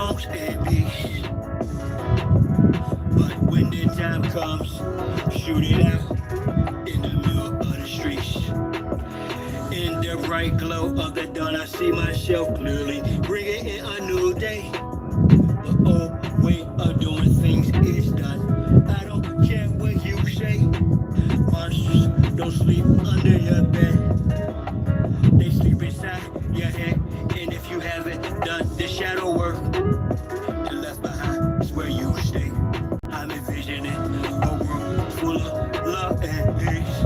homes and beats. But when the time comes, shoot it out in the middle of the streets. In the bright glow of the dawn, I see myself clearly, bringing in a new day. The old way of doing things is done. I don't care what you say. Monsters don't sleep under your bed. They sleep inside your head. And if you haven't done the shadow work, you're left behind is where you stay. I'm envisioning a world full of love and peace.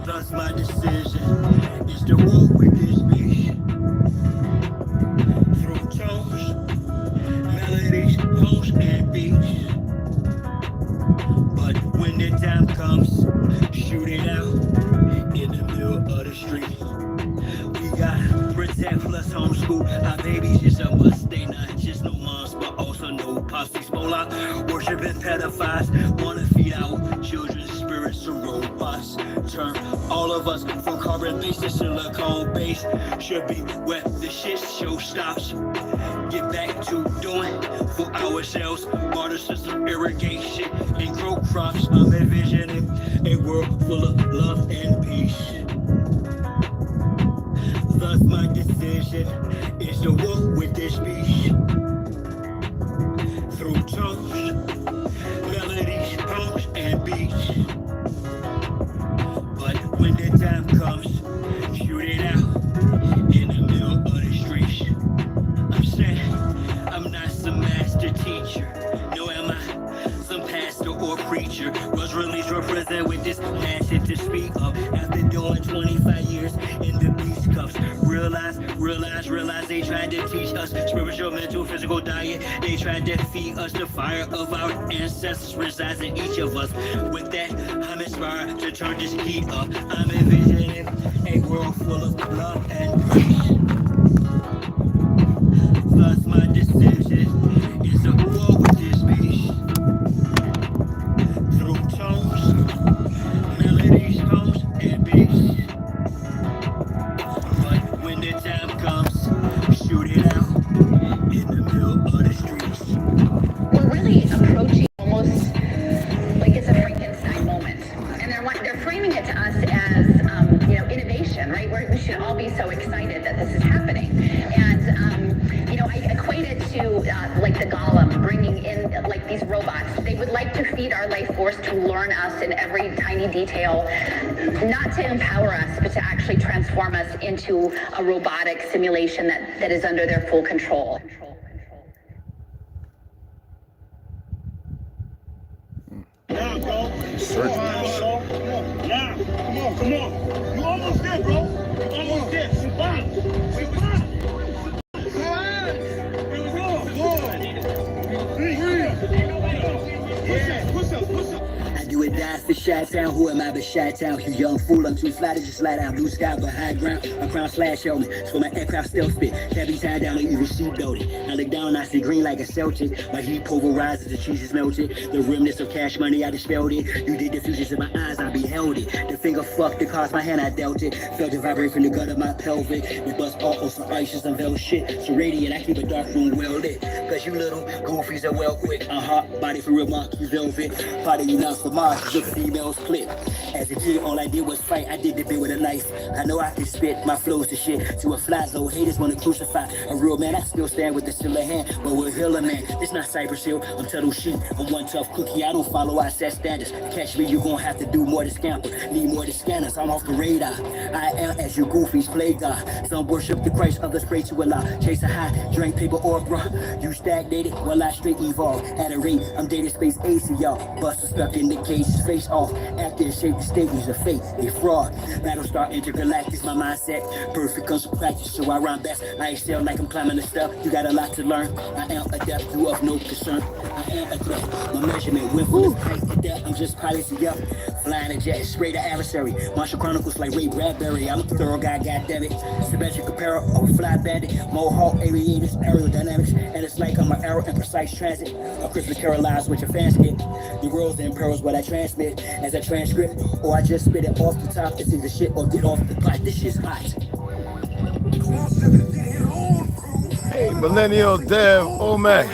Thus my decision is to walk with this beast. Through tones, melodies, posts, and beats. But when the time comes, shoot it out in the middle of the street. We got protect plus homeschool. Our babies is a must. They not just no moms, but also no pops. Spola, worshiping pedophiles. Wanna feed our children's spirits to robots. Turn all of us from carbon-based to silicone-based. Should be where the shit show stops. Get back to doing for ourselves. Water system irrigation and grow crops. I'm envisioning a world full of love and peace. Thus my decision is to walk with this beast. Through tones, melodies, poems, and beats. But when the time comes, shoot it out in the middle of the streets. I'm saying I'm not some master teacher. No, am I some pastor or preacher? Was released from prison with this passion to speak of. After doing 25 years in the beast cuffs. Realize they tried to teach us spiritual, mental, physical diet. They tried to feed us the fire of our ancestors resides in each of us. With that, I'm inspired to turn this heat up. I'm envisioning a world full of love and peace. Thus my decision is to walk with this beast. Through tones, melodies, poems, and beats. But when the time comes, shoot it out in the middle of the streets. We're really approaching almost like it's a Frankenstein moment. And they're framing it to us as, innovation, right? Where we should all be so excited that this is happening. And, I equate it to like the golem bringing in like these robots. They would like to feed our life force to learn us in every tiny detail, not to empower us, but to actually transform us into a robotic simulation that is under their full control. Now, bro. Now, come on. You almost there, bro. You almost there. Survive. I do it dies for Chi-Town. Who am I but Chi-Town? You young fool, I'm too fly to just slide out. Blue sky but high ground. A crown slash helmet. So my aircraft still spit. Can't be tied down or even sheep loaded. I look down, I see green like a Celtic. My heat pulverizes, the cheese is melted. The remnants of cash money, I dispelled it. You did the fusions in my eyes, I beheld it. The finger fucked it, caused my hand, I dealt it. Felt it vibrate from the gut of my pelvic. The bust all on some ice, some velvet shit. So radiant, I keep a dark room well lit. Cause you little goofies are well quick. Body for real monkey velvet. Body you not for Mars, the females clip. As a kid, all I did was fight. I did the bit with a knife. I know I can spit my flows to shit. To a fly zone, haters wanna crucify a real man. I still stand with the still hand, but we're Hiller man. It's not Cypress Hill, I'm Tuttle Sheep. I'm one tough cookie, I don't follow I set standards. To catch me, you gon' have to do more to scamper. Need more to scanners, I'm off the radar. I am as you goofies play God. Some worship the Christ, others pray to Allah. Chase a high, drink paper or bruh. You stagnated, while I straight evolve. At a rate, I'm dating space AC, y'all. Buster stuck in the cage, face off. After the shape, the stages of fate, a fraud. Battlestar intergalactic, my mindset. Perfect comes from practice, so I rhyme best. I excel like I'm climbing the step. You got a lot to learn. I am adept, you of no concern. I am a threat. My measurement went from this height to depth. I'm just piloting up. Flying a jet, spray the adversary. Martial Chronicles like Ray Bradbury. I'm a thorough guy, goddammit. Symmetric apparel, oh fly bandit. Mohawk, aviators, aerodynamics. And it's like I'm an arrow in precise transit. A crystal paralyzed with your fans get. The world's in pearls what I transmit as a transcript. Or I just spit it off the top. It's either shit or get off the pot. This shit's hot. Millennial Dev Omeg.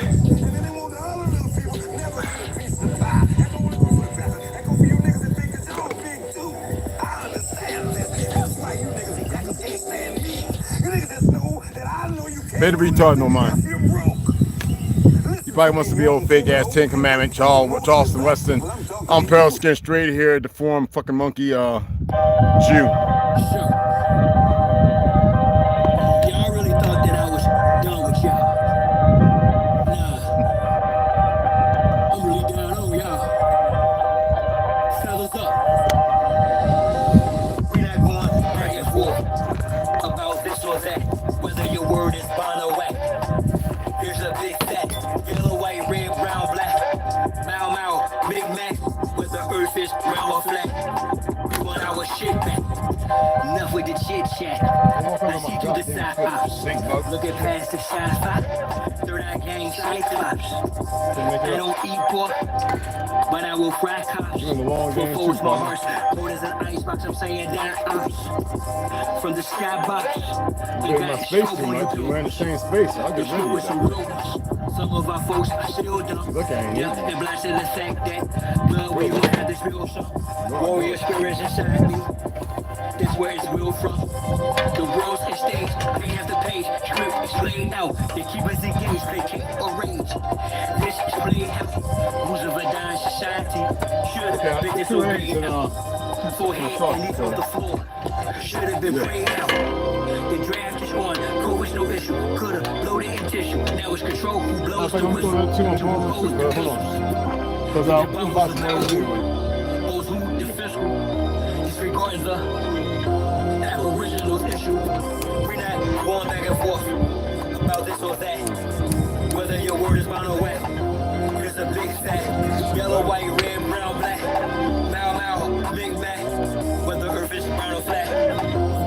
Pay the retard no mind. You probably must be old fake ass Ten Commandment, Charleston Weston. I'm Pearl Skin straight here, deformed fucking monkey Jew. Yeah, I really thought that I was done with y'all. Nah, I'm really down on y'all. Fellas up. We're not going back and forth about this or that, whether your word is bond or whack. Here's a big fat, yellow, white, red, brown, black. Mau Mau, Big Mac, with the earth is round or flat. We want our shit back. Enough with the chit chat. I see through the side pops. Looking past the side spot. Third eye gang side tops. I don't eat pork, but I will fry cops. For foes, my hearts cold as an icebox. I'm saying that ops from the skybox. You're in my space too much. We're in the same space. I'll get rid of you. Some of our folks are still dumb. Look at Yeah, and blasting the fact that blood we will have this real show. Warrior spirits inside me. That's where it's real from. The world's at stage, they have the page. Script is played out. They keep us engaged, vacate or rage. This is played out. Rules of a dying society. Should have been disobeyed out. Forehead and leave on the floor. Should have been prayed out. The draft is on. COVID's no issue. Could have bloated in tissue. Now it's control who blows the whistle. Because I'm about to know you. Those who the fiscal. Disregarding the aboriginal issue. We're not going back and forth about this or that. Whether your word is bond or wet. Here's a big fat. Yellow, white, red, brown, black. Mau Mau, Big Mac. Whether earth is brown or flat.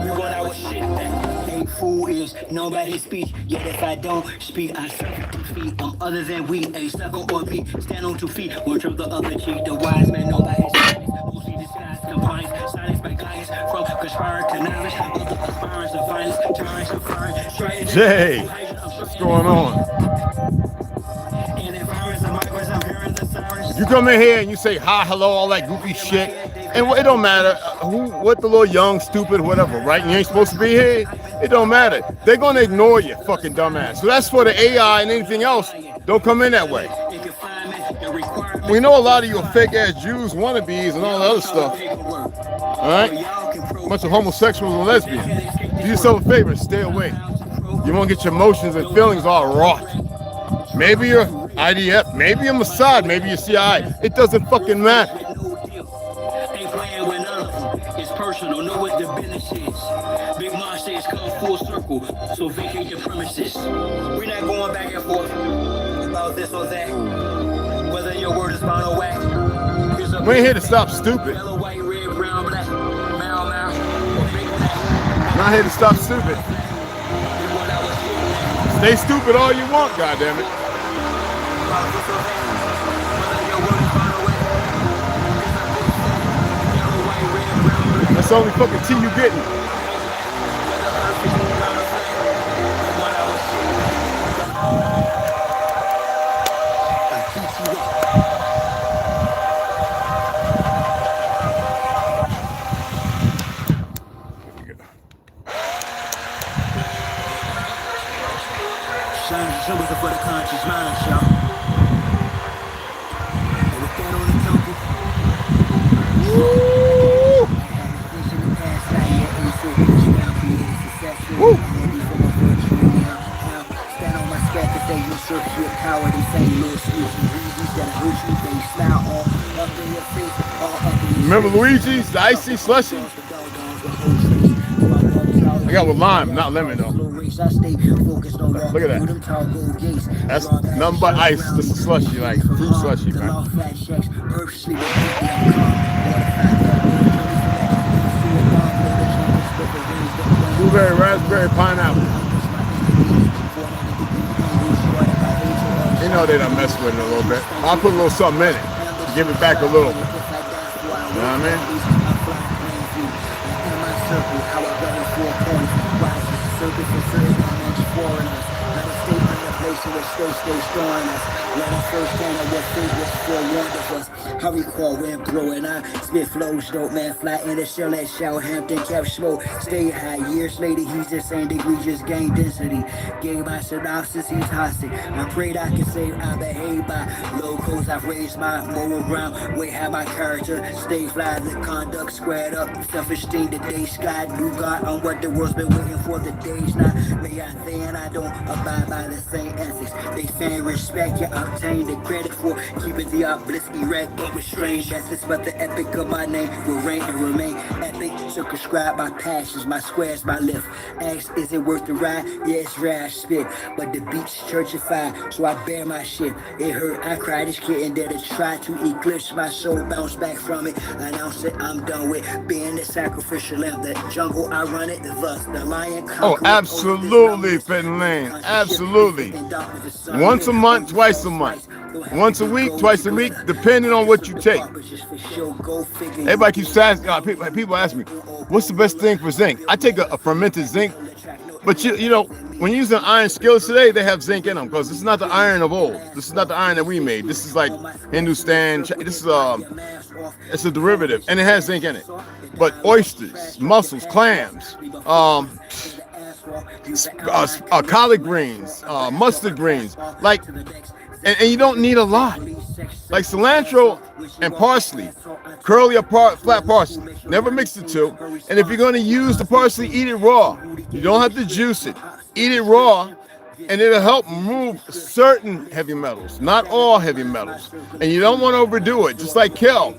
We want our shit back. Ain't fool is known by his speech. Yet if I don't speak, I suffer defeat. I'm other than we. A sucker or beat. Stand on 2 feet. One trip the other cheek. The wise man known by his silence. Mostly disguised compliance. Silence by guidance. From conspiring to knowledge. Other conspirers of violence. Tyrants of fire. Jay, what's going on? You come in here and you say hi, hello, all that goofy shit, and it don't matter what the little young, stupid, whatever, right? You ain't supposed to be here. It don't matter. They're gonna ignore you, fucking dumbass. So that's for the AI and anything else. Don't come in that way. We know a lot of you are fake ass Jews, wannabes, and all that other stuff. All right, bunch of homosexuals and lesbians. Do yourself a favor, stay away. You won't get your emotions and feelings all wrought. Maybe you're IDF, maybe you're Mossad, maybe you're CIA. It doesn't fucking matter. Ain't playing with none of them. It's personal, know what the business is. Big Mom says come full circle, so vacate your premises. We're not going back and forth about this or that. Whether your word is bond or whack. We ain't here to stop stupid. Yellow, white, red, brown, black. Mau Mau, Big Mac. Not here to stop stupid. Stay stupid all you want, goddammit. That's the only fucking tea you getting. Symbols are for the conscious mind, y'all. And with that on the temple. Woo! Stand on my scratch if they usurp your power. They say little sweet reasons that hurt you. They smile all up in your face, all up in your Remember Luigi's, the icy slushy? I got with lime, not lemon though. Look at that. That's nothing but ice, just a slushy, like fruit slushy, man. Blueberry, raspberry, pineapple. You know they done mess with it a little bit. I'll put a little something in it. Give it back a little. You know what I mean? looking for certain amongst foreigners. Let us stay in the place in which stay storing us. Let us first stand on what fate was forewarned of us. I recall when growing I spit flows, dope man, fly in the shell at Southampton, kept smoke, stay high. Years later, he's the same degree, just gained density. Gave my synopsis, he's hostage. I prayed I could say I behave by locals. I've raised my moral ground, way have my character, stay fly, the conduct squared up, self-esteem, the day sky, new God on what the world's been waiting for, the days now. May I then I don't abide by the same ethics. They fan respect, you obtain the credit for keeping the obelisk erect, but with strange essence, but the epic of my name will reign and remain epic. Circumscribe my passions, my squares, my lift. Ask, is it worth the ride? Yeah, it's rare, I spit, but the beats churchified, so I bear my shit. It hurt, I cried, this kitten that it tried to eclipse my soul, bounce back from it, announce it, I'm done with being the sacrificial lamb. The jungle, I run it, thus the lion. Oh, absolutely, Fenton Lane, absolutely. Once a month, twice a month. Once a week, twice a week, depending on what you take. Everybody keeps asking, people ask me, what's the best thing for zinc? I take a fermented zinc, but you know, when you're using iron skillets today, they have zinc in them because this is not the iron of old. This is not the iron that we made. This is like Hindustan. This is it's a derivative, and it has zinc in it. But oysters, mussels, clams, collard greens, mustard greens, like. And you don't need a lot. Like cilantro and parsley, curly or flat parsley. Never mix the two. And if you're going to use the parsley, eat it raw. You don't have to juice it. Eat it raw, and it'll help remove certain heavy metals, not all heavy metals. And you don't want to overdo it, just like kale.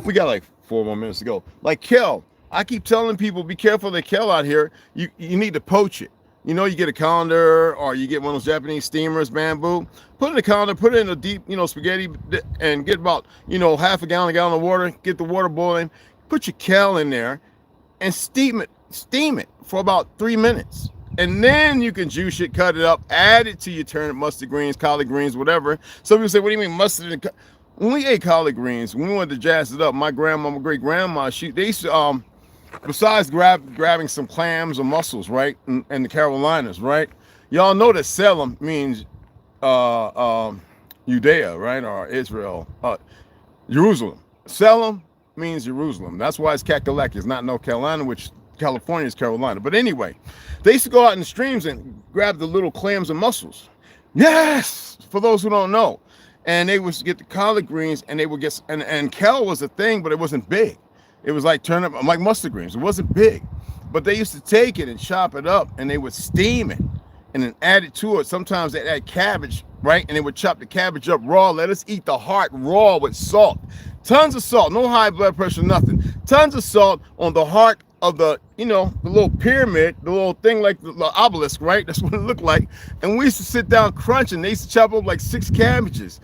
We got like 4 more minutes to go. Like kale, I keep telling people, be careful of the kale out here. You need to poach it. You know, you get a colander or you get one of those Japanese steamers, bamboo, put it in a colander, put it in a deep, spaghetti and get about, half a gallon of water, get the water boiling, put your kale in there and steam it for about 3 minutes. And then you can juice it, cut it up, add it to your turnip, mustard greens, collard greens, whatever. Some people say, what do you mean mustard? And when we ate collard greens, when we wanted to jazz it up, my great grandma, they used to, besides grabbing some clams or mussels, right, and the Carolinas, right, y'all know that Salem means Judea, right, or Israel, Jerusalem. Salem means Jerusalem. That's why it's Kakalaki. It's not North Carolina, which California is Carolina. But anyway, they used to go out in the streams and grab the little clams and mussels. Yes, for those who don't know. And they would get the collard greens, and they would get, and kale was a thing, but it wasn't big. It was like turnip, like mustard greens. It wasn't big, but they used to take it and chop it up, and they would steam it and then add it to it. Sometimes they add cabbage, right? And they would chop the cabbage up raw. Let us eat the heart raw with salt. Tons of salt, no high blood pressure, nothing. Tons of salt on the heart of the, the little pyramid, the little thing like the obelisk, right? That's what it looked like. And we used to sit down crunching. They used to chop up like 6 cabbages.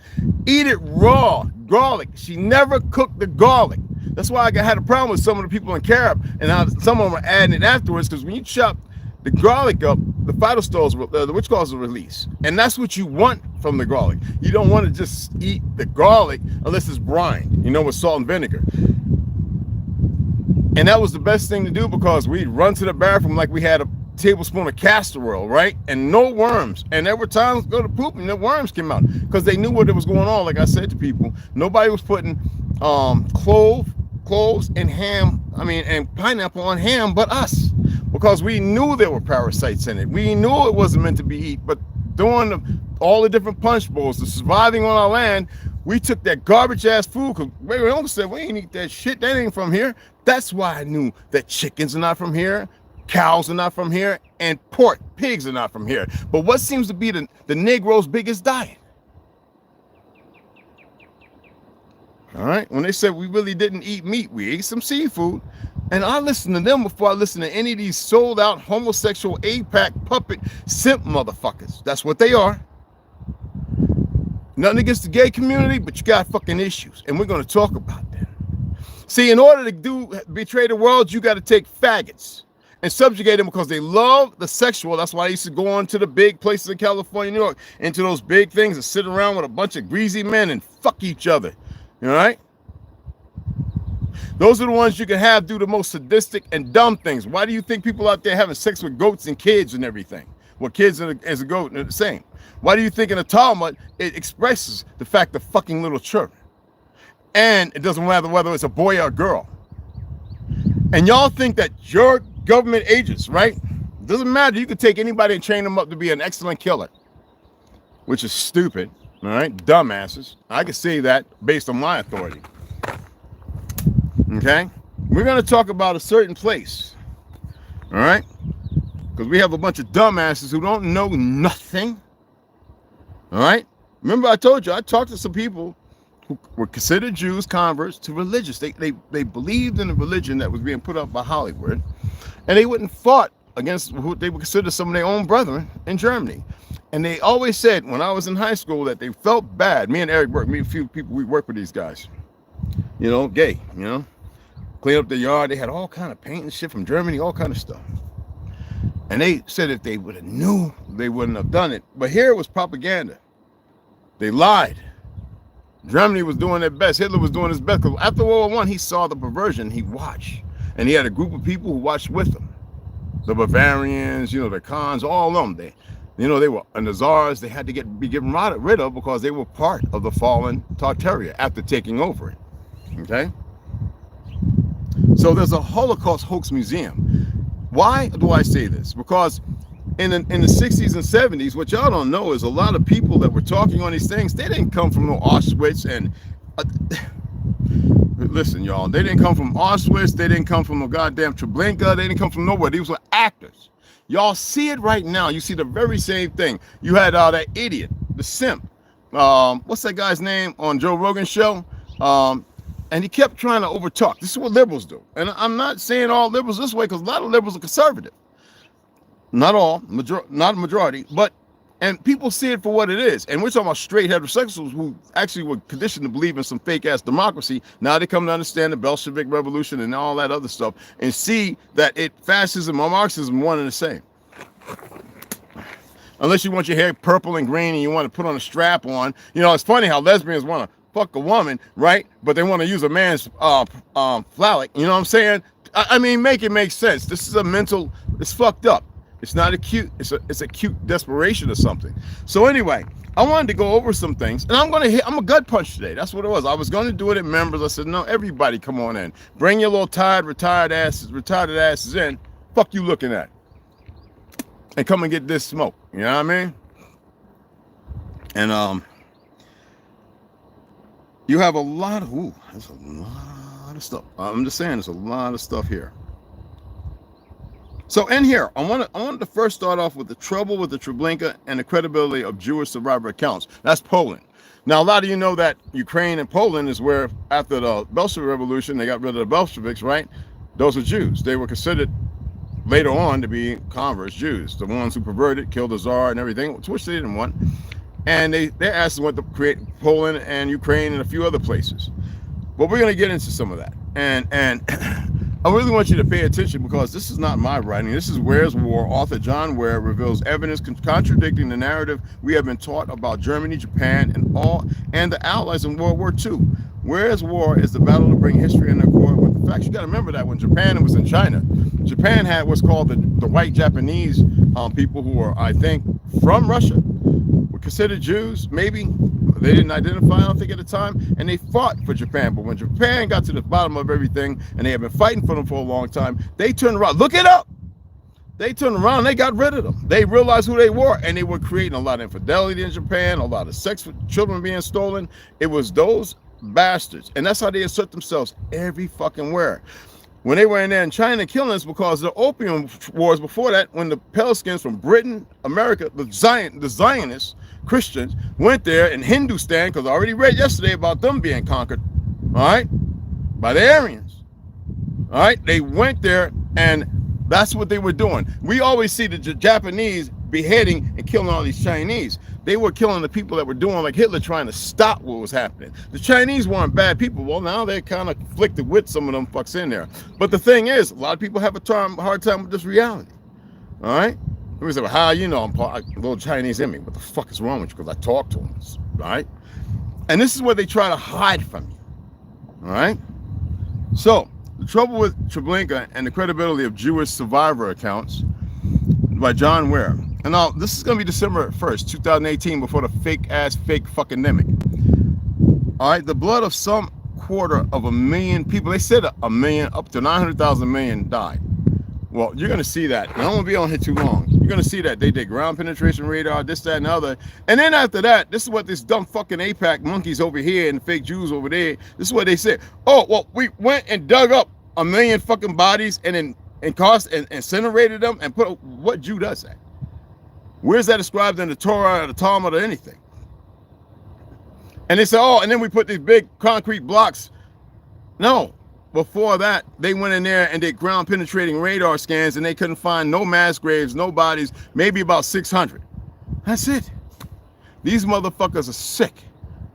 Eat it raw, garlic. She never cooked the garlic. That's why I had a problem with some of the people in Cashapp, and some of them were adding it afterwards, because when you chop the garlic up, the phytosterols, the witch calls will release. And that's what you want from the garlic. You don't want to just eat the garlic unless it's brined, with salt and vinegar. And that was the best thing to do, because we'd run to the bathroom like we had a tablespoon of castor oil, right? And no worms. And there were times go to poop and the worms came out, because they knew what was going on. Like I said to people, nobody was putting cloves and and pineapple on ham but us, because we knew there were parasites in it. We knew it wasn't meant to be eaten. But during all the different punch bowls, the surviving on our land, we took that garbage ass food, because we only said we ain't eat that shit, that ain't from here. That's why I knew that chickens are not from here, cows are not from here, and pigs are not from here. But what seems to be the Negro's biggest diet? All right, when they said we really didn't eat meat, we ate some seafood. And I listened to them before I listened to any of these sold out homosexual APAC puppet simp motherfuckers. That's what they are. Nothing against the gay community, but you got fucking issues, and we're going to talk about that. See, in order to betray the world, you got to take faggots and subjugate them, because they love the sexual. That's why I used to go on to the big places in California, New York, into those big things and sit around with a bunch of greasy men and fuck each other. All right? Those are the ones you can have do the most sadistic and dumb things. Why do you think people out there having sex with goats and kids and everything? Well, kids as a goat are the same. Why do you think in the Talmud it expresses the fact of fucking little children? And it doesn't matter whether it's a boy or a girl. And y'all think that your government agents, right? It doesn't matter. You can take anybody and train them up to be an excellent killer, which is stupid, all right? Dumbasses. I can say that based on my authority. Okay? We're going to talk about a certain place, all right? Because we have a bunch of dumbasses who don't know nothing, all right? Remember I told you, I talked to some people who were considered Jews, converts to religious. They believed in a religion that was being put up by Hollywood, and they wouldn't fought against who they would consider some of their own brethren in Germany. And they always said when I was in high school that they felt bad. Me and Eric worked, me and a few people, we worked with these guys, you know, gay, you know, clean up the yard. They had all kind of paint and shit from Germany, all kind of stuff. And they said if they would have knew, they wouldn't have done it. But here it was propaganda. They lied. Germany was doing their best. Hitler was doing his best. Because after World War I, he saw the perversion. He watched. And he had a group of people who watched with him. The Bavarians, you know, the Khans, all of them. They, you know, they were, and the Tsars, they had to be given rid of because they were part of the fallen Tartaria after taking over it. Okay? So there's a Holocaust hoax museum. Why do I say this? Because in the 60s and 70s, what y'all don't know is a lot of people that were talking on these things, they didn't come from no Auschwitz and listen, y'all, they didn't come from Auschwitz, they didn't come from no goddamn Treblinka, they didn't come from nowhere. These were actors. Y'all see it right now. You see the very same thing. You had that idiot, the simp. What's that guy's name on Joe Rogan's show? And he kept trying to overtalk. This is what liberals do. And I'm not saying all liberals this way because a lot of liberals are conservative. Not all, not a majority, but, and people see it for what it is. And we're talking about straight heterosexuals who actually were conditioned to believe in some fake ass democracy. Now they come to understand the Bolshevik Revolution and all that other stuff and see that fascism or Marxism one and the same. Unless you want your hair purple and green and you want to put on a strap on. You know, it's funny how lesbians want to fuck a woman, right? But they want to use a man's phallic. You know what I'm saying? I mean, make it make sense. This is a mental, it's fucked up. It's not acute, it's a cute desperation or something. So anyway, I wanted to go over some things, and I'm a gut punch today. That's what it was. I was going to do it in members. I said, no, everybody come on in. Bring your little retarded asses in. Fuck you looking at. And come and get this smoke. You know what I mean? And you have a lot of, there's a lot of stuff. I'm just saying, there's a lot of stuff here. So in here, I want to first start off with the trouble with the Treblinka and the credibility of Jewish survivor accounts. That's Poland. Now, a lot of you know that Ukraine and Poland is where, after the Bolshevik Revolution, they got rid of the Bolsheviks, right? Those are Jews. They were considered later on to be converts Jews, the ones who perverted, killed the Tsar and everything, which they didn't want. And their asses went to create Poland and Ukraine and a few other places. But we're going to get into some of that. And I really want you to pay attention because this is not my writing. This is Where's War? Author John Ware reveals evidence contradicting the narrative we have been taught about Germany, Japan, and the Allies in World War II. Where's War is the battle to bring history in accord with the facts. You got to remember that when Japan was in China, Japan had what's called the white Japanese people who were, I think, from Russia, were considered Jews, maybe. They didn't identify, I don't think, at the time, and they fought for Japan. But when Japan got to the bottom of everything, and they had been fighting for them for a long time, they turned around. Look it up. They turned around, they got rid of them. They realized who they were, and they were creating a lot of infidelity in Japan, a lot of sex with children being stolen. It was those bastards, and that's how they assert themselves every fucking where. When they were in there in China killing us because of the opium wars before that, when the pale skins from Britain, America, the Zionists, Christians, went there in Hindustan, because I already read yesterday about them being conquered, all right, by the Aryans, all right? They went there, and that's what they were doing. We always see the Japanese beheading and killing all these Chinese. They were killing the people that were doing like Hitler, trying to stop what was happening. The Chinese weren't bad people. Well, now they're kind of conflicted with some of them fucks in there. But the thing is, a lot of people have a hard time with this reality, all right? We say, well, how you know I'm a little Chinese in me? What the fuck is wrong with you? Because I talk to them, all right? And this is what they try to hide from you, all right? So The Trouble with Treblinka and the Credibility of Jewish Survivor Accounts by John Ware. And now, this is going to be December 1st, 2018, before the fake fucking demic. All right, the blood of some 250,000 people, they said a million, up to 900,000 million died. Well, you're going to see that. I don't want to be on here too long. You're going to see that. They did ground penetration radar, this, that, and the other. And then after that, this is what this dumb fucking APAC monkeys over here and the fake Jews over there, this is what they said. Oh, well, we went and dug up 1 million fucking bodies and incinerated them and put, what Jew does that? Where's that described in the Torah or the Talmud or anything? And they said, oh, and then we put these big concrete blocks. No. Before that, they went in there and did ground penetrating radar scans and they couldn't find no mass graves, no bodies, maybe about 600. That's it. These motherfuckers are sick.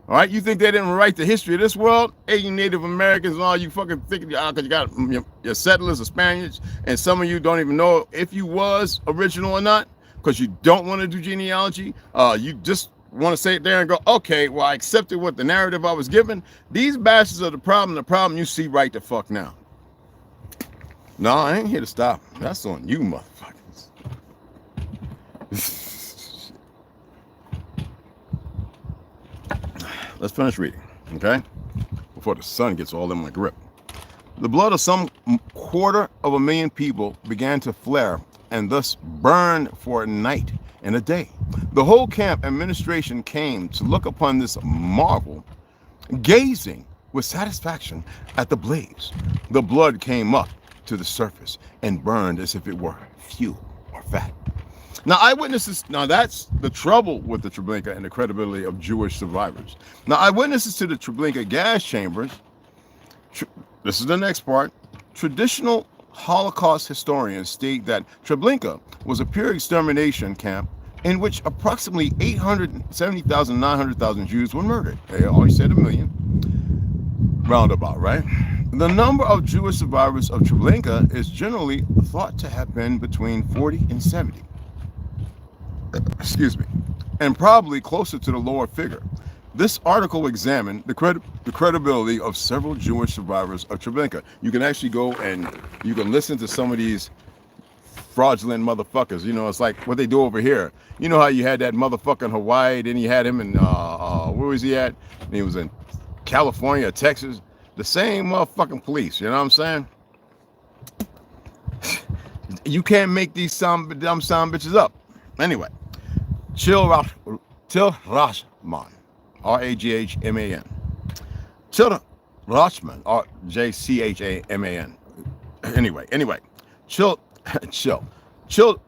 All right, you think they didn't write the history of this world? Hey, you Native Americans and all you fucking think, because you got your settlers or Spaniards, and some of you don't even know if you was original or not, because you don't want to do genealogy. You just want to sit there and go, okay, well, I accepted what the narrative I was given. These bastards are the problem you see right the fuck now. No, I ain't here to stop. That's on you, motherfuckers. Let's finish reading, okay? Before the sun gets all in my grip. The blood of some 250,000 people began to flare and thus burned for a night and a day. The whole camp administration came to look upon this marvel, gazing with satisfaction at the blaze. The blood came up to the surface and burned as if it were fuel or fat. Now, eyewitnesses, now that's the trouble with the Treblinka and the credibility of Jewish survivors. Now, eyewitnesses to the Treblinka gas chambers, this is the next part, traditional Holocaust historians state that Treblinka was a pure extermination camp in which approximately 870,000, 900,000 Jews were murdered. They always said 1 million, roundabout, right? The number of Jewish survivors of Treblinka is generally thought to have been between 40 and 70. Excuse me, and probably closer to the lower figure. This article examined the credibility of several Jewish survivors of Treblinka. You can actually go and you can listen to some of these fraudulent motherfuckers. You know, it's like what they do over here. You know how you had that motherfucker in Hawaii, then you had him in, where was he at? And he was in California, Texas. The same motherfucking police, you know what I'm saying? You can't make these dumb sound bitches up. Anyway, Till Rachman, R-A-G-H-M-A-N. Till Rachman, R-J-C-H-A-M-A-N. Anyway, Till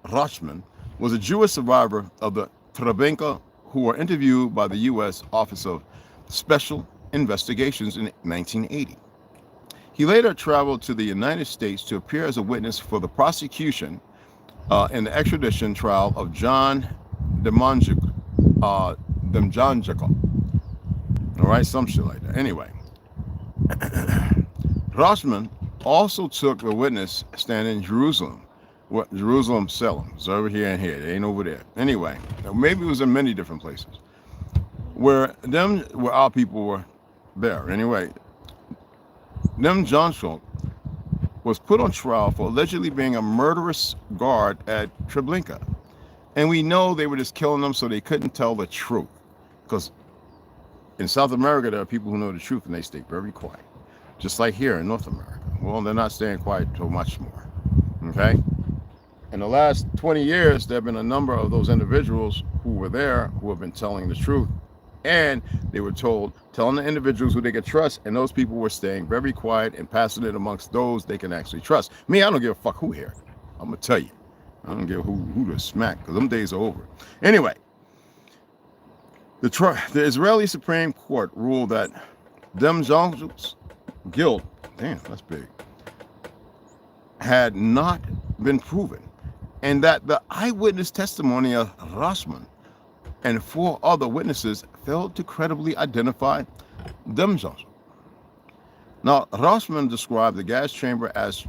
Rachman was a Jewish survivor of the Treblinka who were interviewed by the U.S. Office of Special Investigations in 1980. He later traveled to the United States to appear as a witness for the prosecution in the extradition trial of John Demjanjuk. All right, some shit like that. Anyway, Rachman also took the witness stand in Jerusalem. What Jerusalem, Salem. It's over here and here. It ain't over there. Anyway, maybe it was in many different places where our people were there. Anyway, Demjanjuk was put on trial for allegedly being a murderous guard at Treblinka. And we know they were just killing them so they couldn't tell the truth. Because in South America, there are people who know the truth and they stay very quiet. Just like here in North America. Well, they're not staying quiet so much more. Okay? In the last 20 years, there have been a number of those individuals who were there who have been telling the truth. And they were telling the individuals who they could trust, and those people were staying very quiet and passing it amongst those they can actually trust. Me, I don't give a fuck who here. I'm going to tell you. I don't give who to smack, because them days are over. Anyway, the Israeli Supreme Court ruled that Demjanjuk's guilt, damn, that's big, had not been proven, and that the eyewitness testimony of Rachman and 4 other witnesses failed to credibly identify Demjanjuk. Now, Rachman described the gas chamber as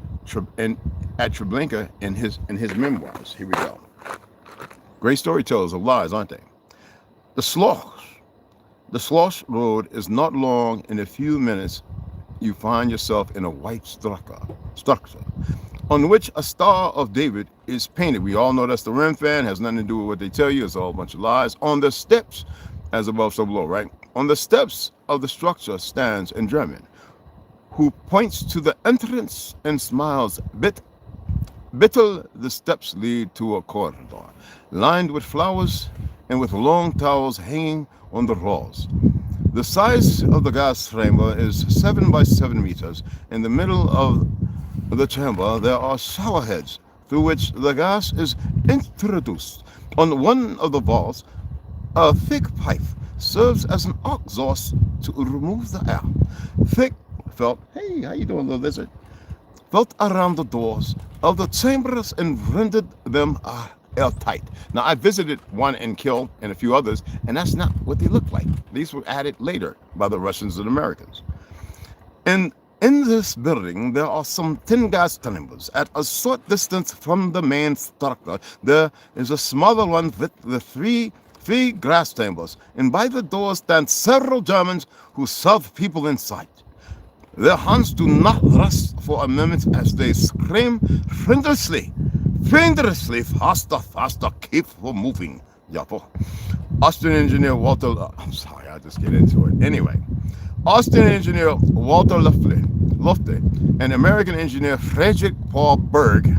at Treblinka in his memoirs. Here we go. Great storytellers of lies, aren't they? The Slosh Road is not long in a few minutes you find yourself in a white structure on which a Star of David is painted. We all know that's the Ren fan, has nothing to do with what they tell you. It's all a bunch of lies. On the steps, as above, so below, right? On the steps of the structure stands a German who points to the entrance and smiles. Bittle, the steps lead to a corridor lined with flowers and with long towels hanging on the walls. The size of the gas chamber is 7 by 7 meters. In the middle of the chamber, there are shower heads through which the gas is introduced. On one of the walls, a thick pipe serves as an exhaust to remove the air. Thick felt, hey, how you doing, little lizard? Felt around the doors of the chambers and rendered them airtight. Now, I visited one in Kiel and a few others, and that's not what they look like. These were added later by the Russians and Americans. And in this building, there are some 10 gas chambers. At a short distance from the main structure, there is a smaller one with the three gas chambers, and by the door stand several Germans who serve people inside. Their hands do not rest for a moment as they scream fiendlessly, faster, keep moving. Austrian engineer Walter, I'm sorry, I'll just get into it. Anyway, Austrian engineer Walter Lofte and American engineer Frederick Paul Berg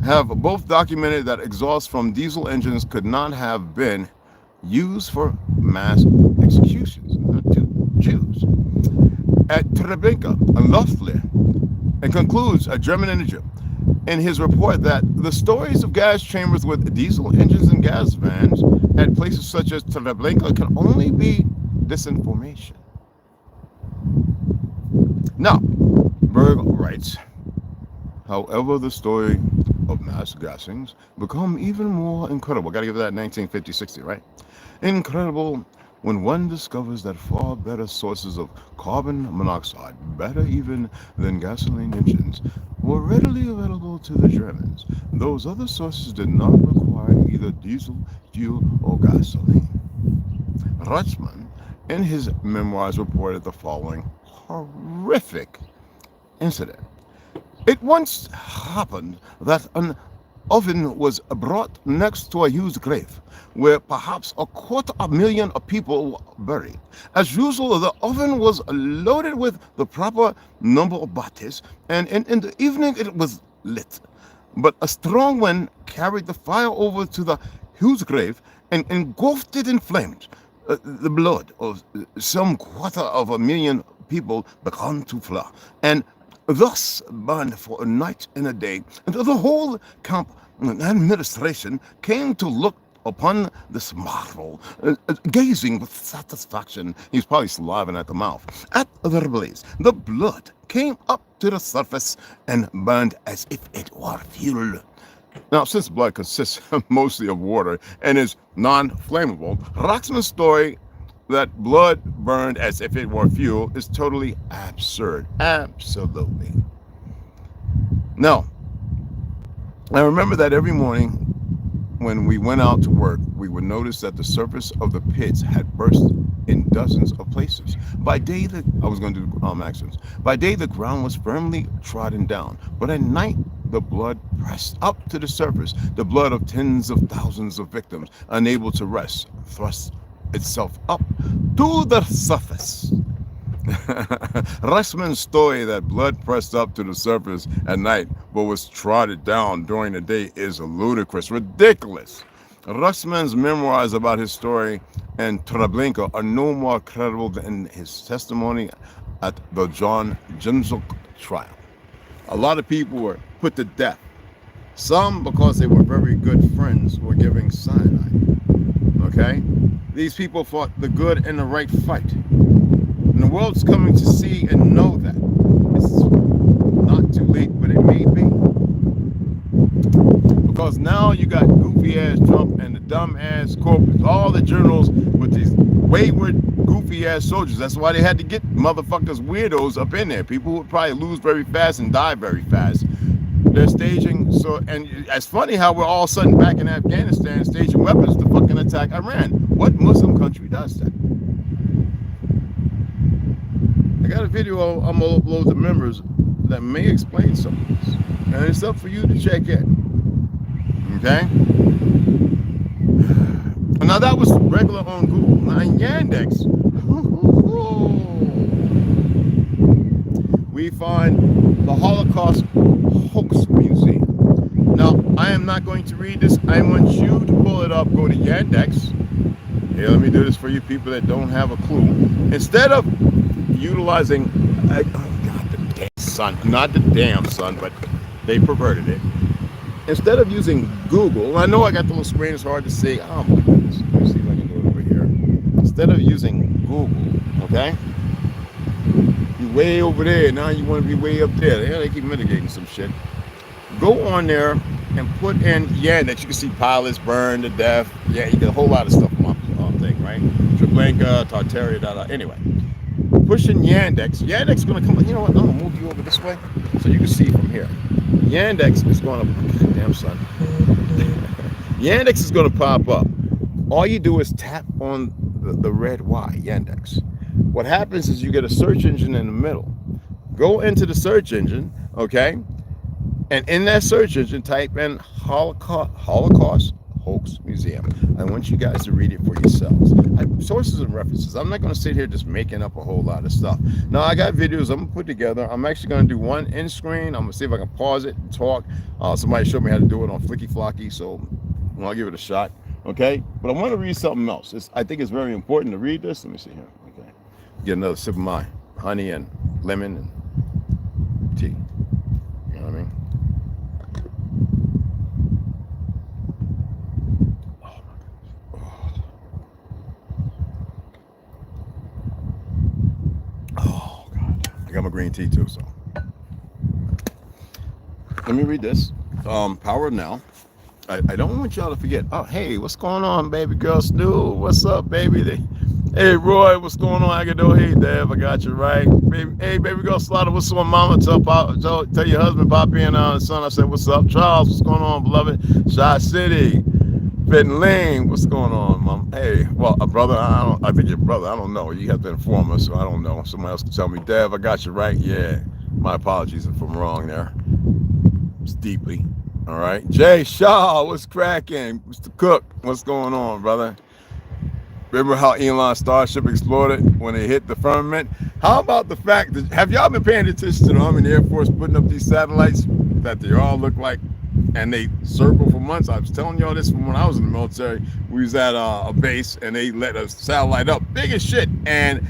have both documented that exhaust from diesel engines could not have been used for mass executions to Jews. At Treblinka, Lofte, and concludes, a German engineer, in his report that the stories of gas chambers with diesel engines and gas vans at places such as Treblinka can only be disinformation. Now, Berg writes, however, the story of mass gassings become even more incredible. Got to give that 1950-60, right? Incredible when one discovers that far better sources of carbon monoxide, better even than gasoline engines, were readily available to the Germans. Those other sources did not require either diesel, fuel, or gasoline. Rutschman, in his memoirs, reported the following horrific incident. It once happened that an oven was brought next to a huge grave, where perhaps 250,000 people were buried. As usual, the oven was loaded with the proper number of bodies, and in the evening it was lit. But a strong wind carried the fire over to the huge grave and engulfed it in flames. The blood of some 250,000 people began to flow, and thus burned for a night and a day, until the whole camp administration came to look upon this marvel, gazing with satisfaction. He's probably saliving at the mouth. At the blaze, the blood came up to the surface and burned as if it were fuel. Now, since blood consists mostly of water and is non-flammable, Roxman's story that blood burned as if it were fuel is totally absurd. Absolutely. Now, I remember that every morning when we went out to work, we would notice that the surface of the pits had burst in dozens of places. By day, By day, the ground was firmly trodden down, but at night, the blood pressed up to the surface. The blood of tens of thousands of victims, unable to rest, thrust itself up to the surface. Rushman's story that blood pressed up to the surface at night but was trodden down during the day is ludicrous, ridiculous. Rushman's memoirs about his story and Treblinka are no more credible than his testimony at the John Jensuk trial. A lot of people were put to death. Some because they were very good friends were giving cyanide. Okay? These people fought the good and the right fight. And the world's coming to see and know that. It's not too late, but it may be. Because now you got goofy-ass Trump and the dumb-ass corporates, all the journals with these wayward, goofy-ass soldiers. That's why they had to get motherfuckers, weirdos up in there. People who would probably lose very fast and die very fast. They're staging, and it's funny how we're all of a sudden back in Afghanistan staging weapons to fucking attack Iran. What Muslim country does that? I got a video I'm gonna upload to members that may explain some of this, and it's up for you to check in. Okay. Now that was regular on Google. Now in Yandex, we find the Holocaust Hoax Museum. Now, I am not going to read this. I want you to pull it up, go to Yandex. Here, let me do this for you people that don't have a clue. Instead of utilizing, oh God, the damn sun, not the damn sun, but they perverted it. Instead of using Google, I know I got the little screen, it's hard to see. Oh my goodness, let me see if I can do it over here. Instead of using Google, okay? You way over there, now you want to be way up there. Yeah, they keep mitigating some shit. Go on there and put in Yandex. You can see pilots burned to death. Yeah, you get a whole lot of stuff on my thing, right? Treblinka, Tartaria, anyway. Push in Yandex. Yandex is going to come, you know what, I'm going to move you over this way so you can see from here. Yandex is going to, damn son. Yandex is going to pop up. All you do is tap on the red Y, Yandex. What happens is you get a search engine in the middle. Go into the search engine, okay? And in that search engine, type in Holocaust Hoax Museum. I want you guys to read it for yourselves. Sources and references. I'm not going to sit here just making up a whole lot of stuff. Now, I got videos I'm going to put together. I'm actually going to do one in screen. I'm going to see if I can pause it and talk. Somebody showed me how to do it on Flicky Flocky, so I'll give it a shot. Okay? But I want to read something else. I think it's very important to read this. Let me see here. Okay. Get another sip of my honey and lemon and tea. You know what I mean? I got my green tea too, so let me read this. Power Now. I don't want y'all to forget. Oh, hey, what's going on, baby girl Stu? What's up, baby? Hey, Roy, what's going on? I can do. Hey, Dave, I got you right. Baby, hey, baby girl Slaughter, what's on, mama? Tell your husband, Poppy, and son. I said, what's up, Charles? What's going on, beloved? Shot City. Fitting Lane, what's going on, mom? Hey, well, a brother, I think your brother, I don't know. You have to inform us, so I don't know. Someone else can tell me. Dev, I got you right. Yeah, my apologies if I'm wrong there. It's deeply. All right. Jay Shaw, what's cracking? Mr. Cook, what's going on, brother? Remember how Elon's Starship exploded when it hit the firmament? How about the fact that, have y'all been paying attention to the Army and the Air Force putting up these satellites that they all look like, and they circle for months? I was telling y'all this from when I was in the military. We was at a base and they let a satellite up, big as shit. And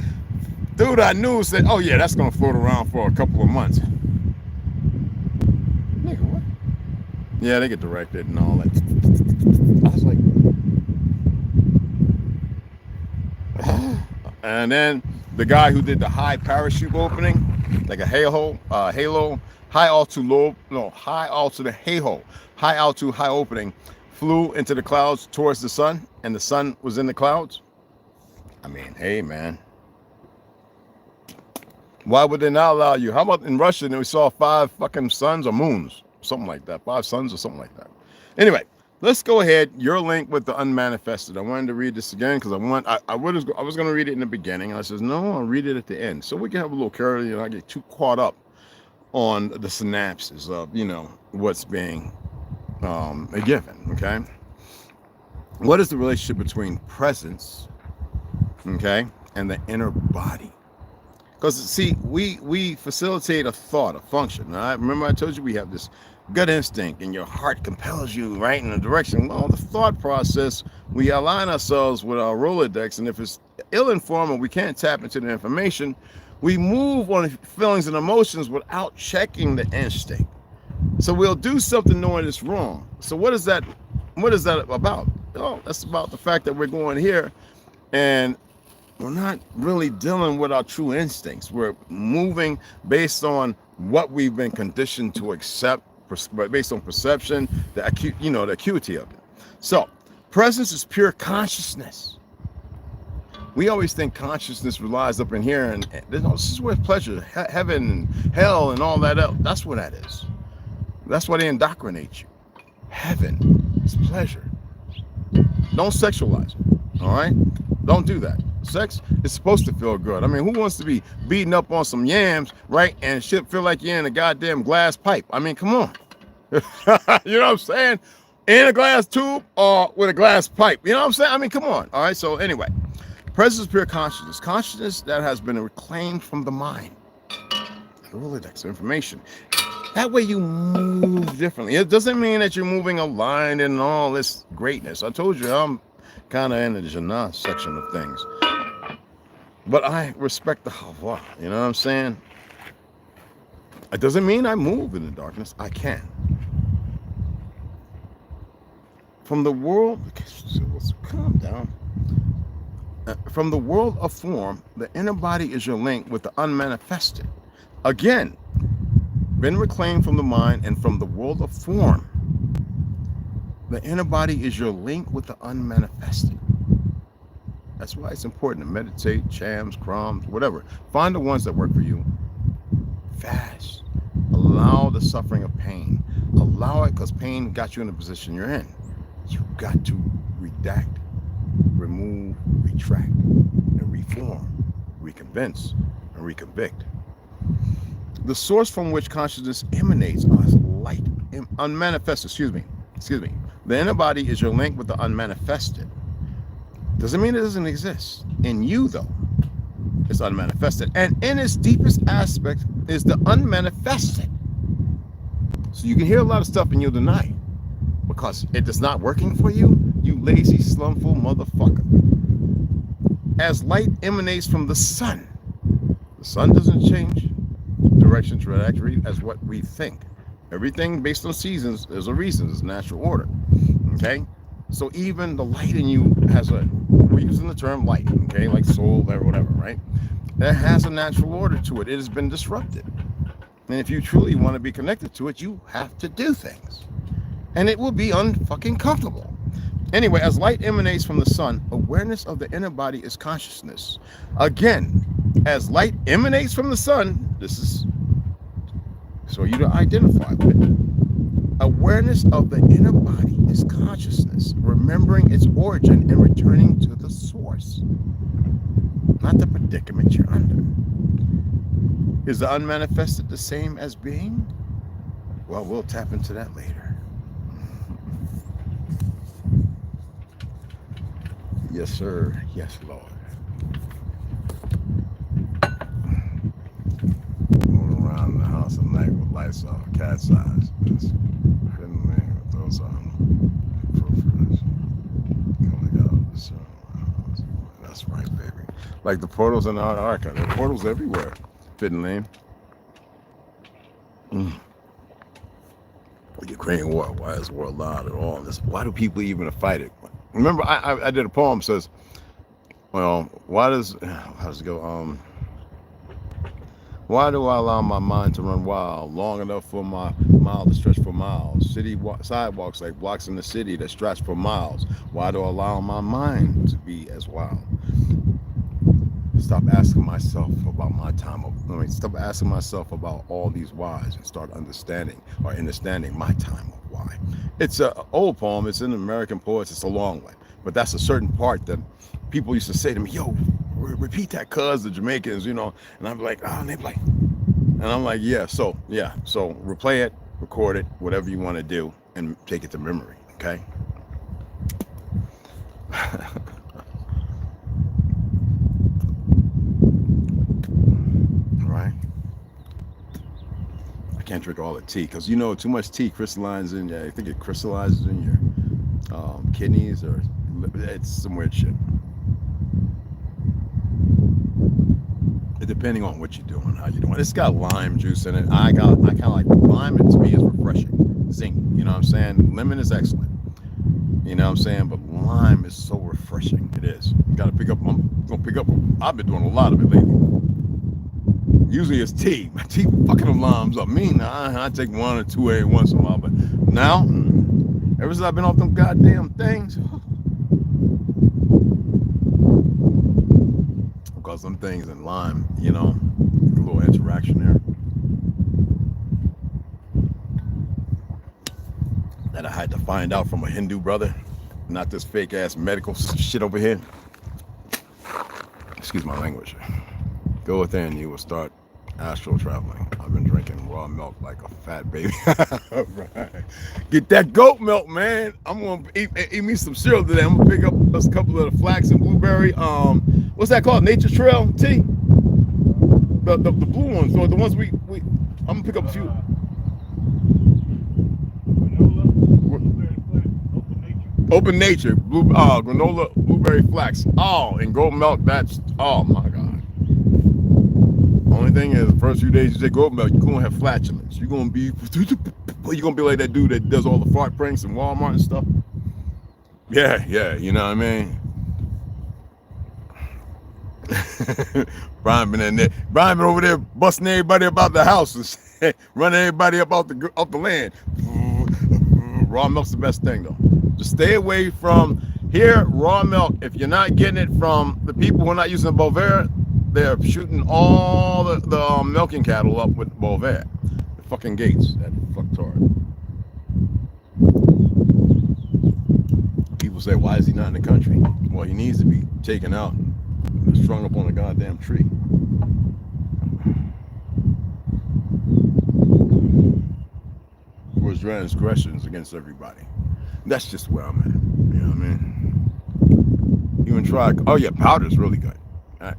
dude I knew said, oh yeah, that's gonna float around for a couple of months. Nigga, what? Yeah, they get directed and all that. I was like, and then the guy who did the high parachute opening, like a halo, high altitude high opening, flew into the clouds towards the sun, and the sun was in the clouds. I mean, hey man, why would they not allow you? How about in Russia? And we saw 5 fucking suns or moons, something like that, 5 suns or something like that. Anyway, let's go ahead. Your link with the unmanifested. I wanted to read this again because I was going to read it in the beginning, and I says no, I'll read it at the end so we can have a little clarity and I get too caught up on the synapses of, you know, what's being given. Okay, what is the relationship between presence, okay, and the inner body? Because see, we facilitate a thought, a function. Now, remember I told you we have this gut instinct and your heart compels you right in a direction. Well, the thought process, we align ourselves with our Rolodex, and if it's ill-informed and we can't tap into the information, we move on feelings and emotions without checking the instinct. So we'll do something knowing it's wrong. So what is that about? Oh, that's about the fact that we're going here and we're not really dealing with our true instincts. We're moving based on what we've been conditioned to accept, based on perception, the acuity of it. So presence is pure consciousness. We always think consciousness relies up in here, and this is where pleasure, heaven, and hell, and all that else. That's what that is. That's why they indoctrinate you. Heaven is pleasure. Don't sexualize it. All right? Don't do that. Sex is supposed to feel good. I mean, who wants to be beating up on some yams, right? And shit feel like you're in a goddamn glass pipe. I mean, come on. You know what I'm saying? In a glass tube or with a glass pipe. You know what I'm saying? I mean, come on. All right. So anyway, presence is pure consciousness. Consciousness that has been reclaimed from the mind. The Rolodex of information. That way you move differently. It doesn't mean that you're moving aligned and all this greatness. I told you I'm kind of in the Jannah section of things. But I respect the Hawa. You know what I'm saying? It doesn't mean I move in the darkness. I can. From the world, calm down. From the world of form, the inner body is your link with the unmanifested. Again, been reclaimed from the mind and from the world of form. The inner body is your link with the unmanifested. That's why it's important to meditate, chams, crumbs, whatever. Find the ones that work for you. Fast. Allow the suffering of pain. Allow it, because pain got you in the position you're in. You got to redact, remove, retract, and reform, reconvince, and reconvict. The source from which consciousness emanates is light, unmanifested, excuse me. The inner body is your link with the unmanifested. Doesn't mean it doesn't exist. In you, though, it's unmanifested. And in its deepest aspect is the unmanifested. So you can hear a lot of stuff and you'll deny it because it is not working for you, you lazy, slumful motherfucker. As light emanates from the sun doesn't change direction, trajectory as what we think. Everything based on seasons, there's a reason, there's natural order. Okay? So even the light in you has we're using the term light, okay, like soul or whatever, right? It has a natural order to it. It has been disrupted. And if you truly want to be connected to it, you have to do things. And it will be unfucking comfortable. Anyway, as light emanates from the sun, awareness of the inner body is consciousness. Again, as light emanates from the sun, this is so you to identify with it. Awareness of the inner body is consciousness, remembering its origin and returning to the source, not the predicament you're under. Is the unmanifested the same as being? Well, we'll tap into that later. Yes, sir. Yes, Lord. Going around the house at night with lights off, cat's eyes. Those profiles coming out. So, that's right, baby. Like the portals in our archive. There are portals everywhere. Fitting name. The Ukraine war. Why is the world loud at all? Why do people even fight it? Remember, I did a poem says, well, how does it go? Why do I allow my mind to run wild long enough for my mile to stretch for miles? City sidewalks like blocks in the city that stretch for miles. Why do I allow my mind to be as wild? Stop asking myself about stop asking myself about all these whys and start understanding my time of why. It's an old poem. It's in American Poets. It's a long one. But that's a certain part that people used to say to me, yo, repeat that, cuz the Jamaicans, you know. And I'm like, oh, and they're like, and I'm like, so replay it, record it, whatever you want to do, and take it to memory, okay? Can't drink all the tea because too much tea crystallizes in I think it crystallizes in your kidneys, or it's some weird shit. Depending on what you're doing, how you're doing. It's got lime juice in it. I kind of like lime. It to me is refreshing. Zinc, you know what I'm saying? Lemon is excellent. You know what I'm saying? But lime is so refreshing. It is. Got to pick up. I'm gonna pick up. I've been doing a lot of it lately. Usually it's tea. My tea fucking them limes up. I take one or two every once in a while, but now, ever since I've been off them goddamn things, because them things in lime, a little interaction there. That I had to find out from a Hindu brother, not this fake ass medical shit over here. excuse my language. Go within, you will start astral traveling. I've been drinking raw milk like a fat baby. Right. Get that goat milk, man. I'm gonna eat me some cereal today. I'm gonna pick up a couple of the flax and blueberry. What's that called? Nature Trail tea. The blue ones, or the ones we. I'm gonna pick up a few. Open Nature, granola, blueberry flax. Oh, and goat milk. That's, oh my God. Only thing is, the first few days you take goat milk, you're gonna have flatulence. You're gonna be like that dude that does all the fart pranks in Walmart and stuff. Yeah, you know what I mean. Brian been in there. Brian been over there busting everybody about the houses, running everybody up off the land. Raw milk's the best thing though. Just stay away from here. Raw milk. If you're not getting it from the people who are not using the Bovaer, they're shooting all the milking cattle up with Bovaer. The fucking Gates, that fucktard. People say, why is he not in the country? Well, he needs to be taken out and strung up on a goddamn tree. For his transgressions against everybody. That's just where I'm at. You know what I mean? Even try. Oh yeah, powder's really good.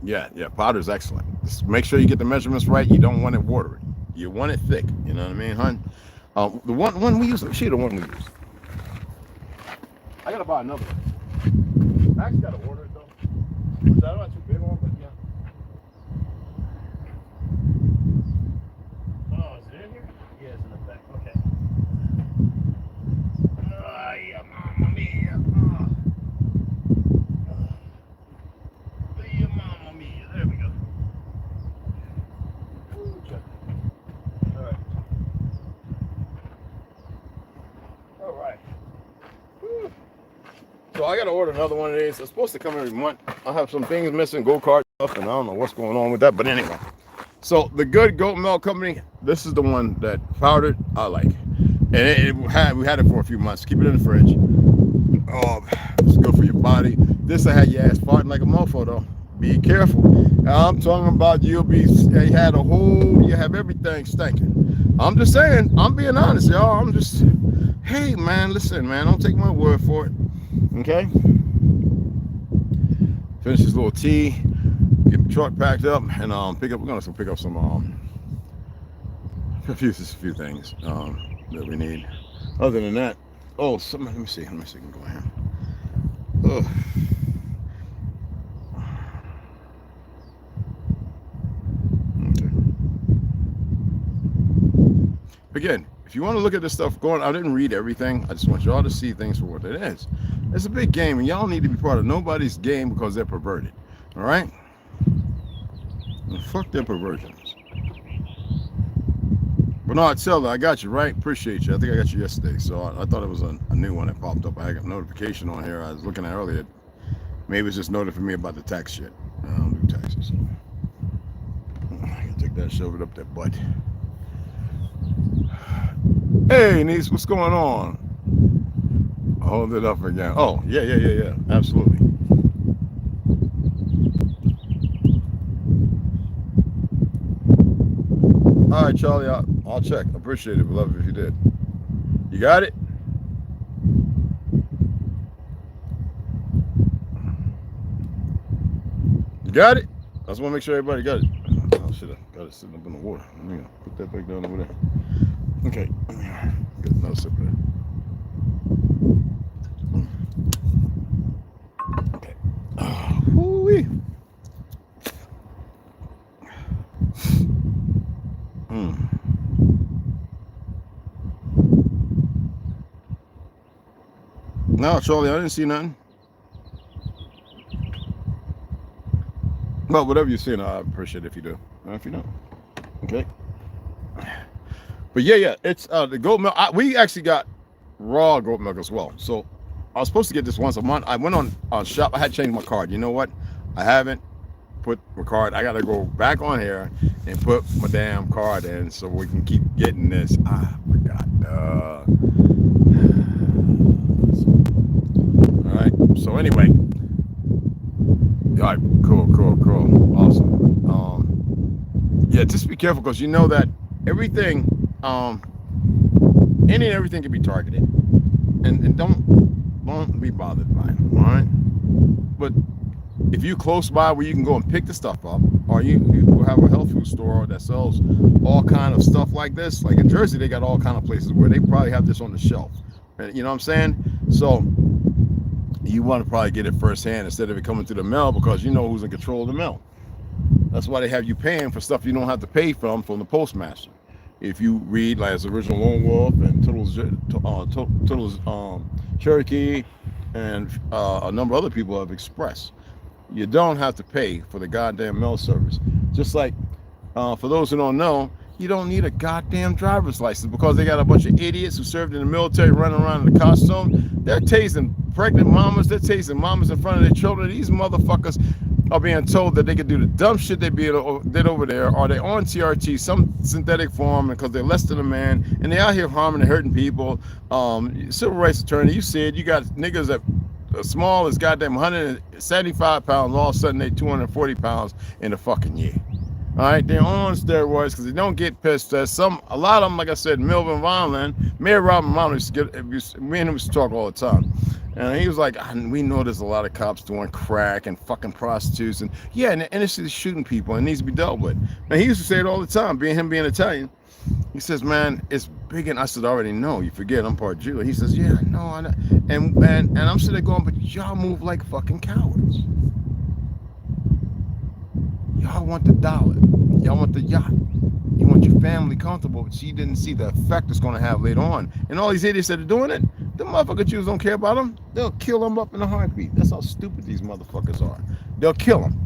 Yeah, powder's excellent. Just make sure you get the measurements right. You don't want it watery. You want it thick. You know what I mean, hon? The one we use. She the one we use. I gotta buy another one. I actually gotta order it though. So I don't want too big one, but yeah. Oh, is it in here? Yeah, it's in the back. Okay. Yeah, mamma mia. Yeah, mamma mia. There we go. All right. Woo. So I gotta order another one of these. It's supposed to come every month. I have some things missing, go-kart stuff, and I don't know what's going on with that. But anyway, so the Good Goat Milk Company. This is the one that powdered I like, and we had it for a few months. Keep it in the fridge. It's good for your body. This I had your ass farting like a mofo though. Be careful. I'm talking about you have everything stinking. I'm just saying. I'm being honest, y'all. Hey man, listen, man. Don't take my word for it. Okay. Finish this little tea. Get the truck packed up and we're gonna pick up some a few things that we need. Other than that, let me see. Let me see. I can go ahead. Okay. Again, if you want to look at this stuff going, I didn't read everything. I just want y'all to see things for what it is. It's a big game, and y'all need to be part of nobody's game because they're perverted. All right? And fuck their perversions. Bernard Teller, I got you, right? Appreciate you. I think I got you yesterday, so I thought it was a new one that popped up. I got a notification on here I was looking at earlier. Maybe it's just notifying me about the tax shit. I don't do taxes. I can take that, shove it up that butt. Hey, niece, what's going on? Hold it up again. Oh, yeah. Absolutely. All right, Charlie, I'll check. Appreciate it. Love it if you did. You got it? You got it? I just want to make sure everybody got it. Oh, shit, I got it sitting up in the water. Let me put that back down over there. Okay. Get another sip of that. Okay. Woo-wee. No, Charlie, I didn't see nothing. Well, whatever you're seeing, I appreciate it if you do. If you don't, okay. But yeah, it's the goat milk. We actually got raw goat milk as well. So I was supposed to get this once a month. I went on shop. I had changed my card. You know what? I haven't put my card. I gotta go back on here and put my damn card in so we can keep getting this. I forgot. All right. So anyway. All right. Cool. cool. Awesome. Yeah, just be careful because you know that everything, any and everything can be targeted. And don't be bothered by it, all right? But if you're close by where you can go and pick the stuff up, or you have a health food store that sells all kind of stuff like this, like in Jersey, they got all kind of places where they probably have this on the shelf. You know what I'm saying? So you want to probably get it firsthand instead of it coming through the mail, because you know who's in control of the mail. That's why they have you paying for stuff you don't have to pay from the postmaster. If you read like his original Lone Wolf and ToLU'S Cherokee and a number of other people have expressed, you don't have to pay for the goddamn mail service. Just like for those who don't know, you don't need a goddamn driver's license, because they got a bunch of idiots who served in the military running around in the costume. They're tasing pregnant mamas. They're tasing mamas in front of their children. These motherfuckers are being told that they can do the dumb shit did over there, or they're on TRT, some synthetic form, because they're less than a man, and they're out here harming and hurting people. Civil rights attorney, you said you got niggas that as small as goddamn 175 pounds, all of a sudden they 240 pounds in a fucking year. All right, they're on steroids because they don't get pissed at. A lot of them, like I said, Melvin Violin, Mayor Robin Mount used to me and him used to talk all the time. And he was like, we know there's a lot of cops doing crack and fucking prostitutes, and yeah, and the innocent is shooting people and it needs to be dealt with. And he used to say it all the time, him being Italian. He says, man, it's big, and I said, I already know. You forget I'm part Jew. He says, yeah, I know. And I'm sitting there going, but y'all move like fucking cowards. Y'all want the dollar. Y'all want the yacht. You want your family comfortable, but you didn't see the effect it's going to have later on. And all these idiots that are doing it, the motherfucker Jews don't care about them. They'll kill them up in a heartbeat. That's how stupid these motherfuckers are. They'll kill them.